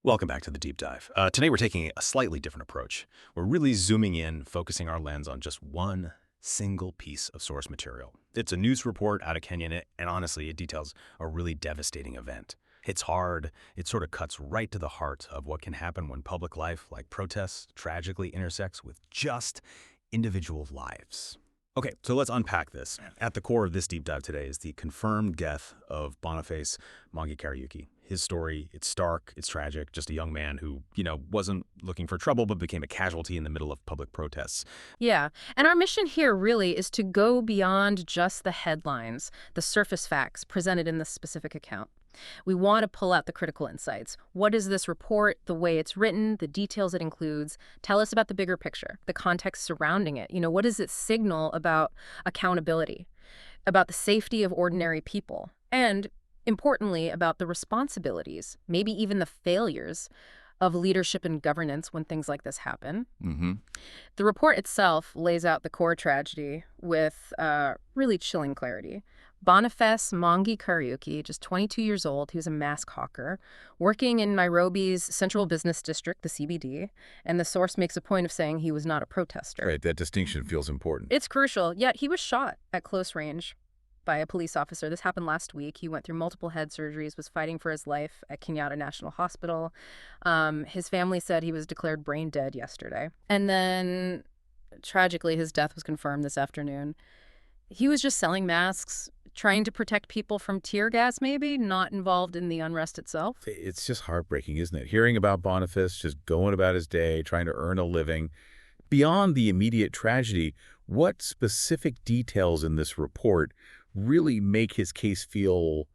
Welcome back to the deep dive. Today we're taking a slightly different approach. We're really zooming in, focusing our lens on just one single piece of source material. It's a news report out of Kenya, and honestly, it details a really devastating event. It's hard. It sort of cuts right to the heart of what can happen when public life, like protests, tragically intersects with just individual lives. Okay, so let's unpack this. At the core of this deep dive today is the confirmed death of Boniface Mongi Kariuki. His story, it's stark, it's tragic, just a young man who, wasn't looking for trouble but became a casualty in the middle of public protests. Yeah, and our mission here really is to go beyond just the headlines, the surface facts presented in this specific account. We want to pull out the critical insights. What is this report, the way it's written, the details it includes? Tell us about the bigger picture, the context surrounding it. What does it signal about accountability, about the safety of ordinary people, and importantly, about the responsibilities, maybe even the failures of leadership and governance when things like this happen. Mm-hmm. The report itself lays out the core tragedy with really chilling clarity. Boniface Mongi Kariuki, just 22 years old, he was a mask hawker, working in Nairobi's central business district, the CBD, and the source makes a point of saying he was not a protester. Right, that distinction feels important. It's crucial, yet he was shot at close range by a police officer. This happened last week. He went through multiple head surgeries, was fighting for his life at Kenyan National Hospital. His family said he was declared brain dead yesterday. And then, tragically, his death was confirmed this afternoon. He was just selling masks, trying to protect people from tear gas, maybe, not involved in the unrest itself. It's just heartbreaking, isn't it? Hearing about Boniface just going about his day, trying to earn a living. Beyond the immediate tragedy, what specific details in this report really make his case feel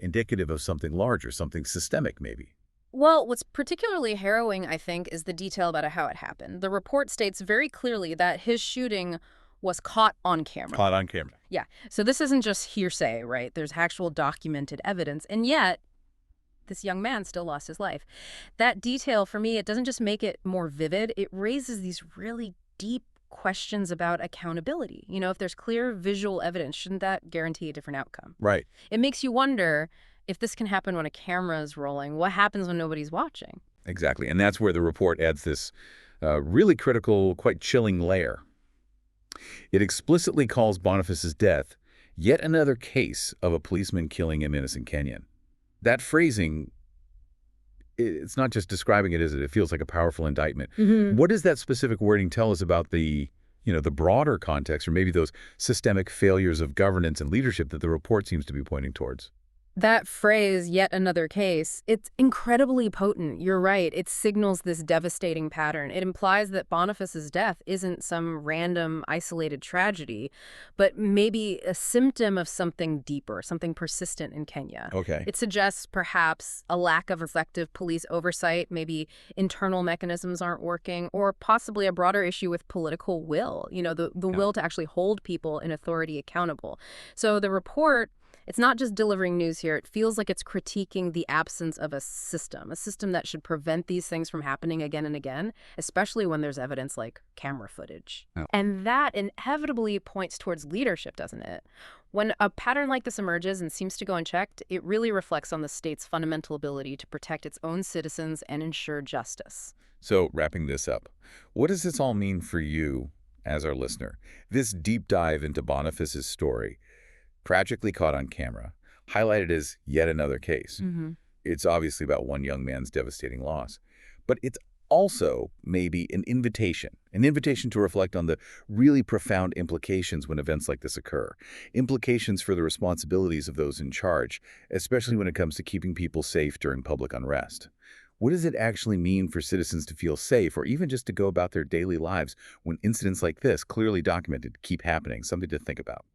indicative of something larger, something systemic, maybe? Well, what's particularly harrowing, I think, is the detail about how it happened. The report states very clearly that his shooting was caught on camera. Caught on camera. Yeah. So this isn't just hearsay, right? There's actual documented evidence. And yet, this young man still lost his life. That detail, for me, it doesn't just make it more vivid. It raises these really deep questions about accountability. If there's clear visual evidence, shouldn't that guarantee a different outcome? Right. It makes you wonder, if this can happen when a camera is rolling, what happens when nobody's watching? Exactly. And that's where the report adds this really critical, quite chilling layer. It explicitly calls Boniface's death yet another case of a policeman killing an innocent Kenyan. That phrasing, it's not just describing it, is it? It feels like a powerful indictment. Mm-hmm. What does that specific wording tell us about the broader context, or maybe those systemic failures of governance and leadership that the report seems to be pointing towards? That phrase, yet another case, it's incredibly potent. You're right. It signals this devastating pattern. It implies that Boniface's death isn't some random, isolated tragedy, but maybe a symptom of something deeper, something persistent in Kenya. Okay. It suggests perhaps a lack of effective police oversight, maybe internal mechanisms aren't working, or possibly a broader issue with political will, the will to actually hold people in authority accountable. So the report, it's not just delivering news here. It feels like it's critiquing the absence of a system that should prevent these things from happening again and again, especially when there's evidence like camera footage. Oh. And that inevitably points towards leadership, doesn't it? When a pattern like this emerges and seems to go unchecked, it really reflects on the state's fundamental ability to protect its own citizens and ensure justice. So wrapping this up, what does this all mean for you as our listener? This deep dive into Boniface's story, tragically caught on camera, highlighted as yet another case. Mm-hmm. It's obviously about one young man's devastating loss. But it's also maybe an invitation to reflect on the really profound implications when events like this occur. Implications for the responsibilities of those in charge, especially when it comes to keeping people safe during public unrest. What does it actually mean for citizens to feel safe, or even just to go about their daily lives when incidents like this, clearly documented, keep happening? Something to think about.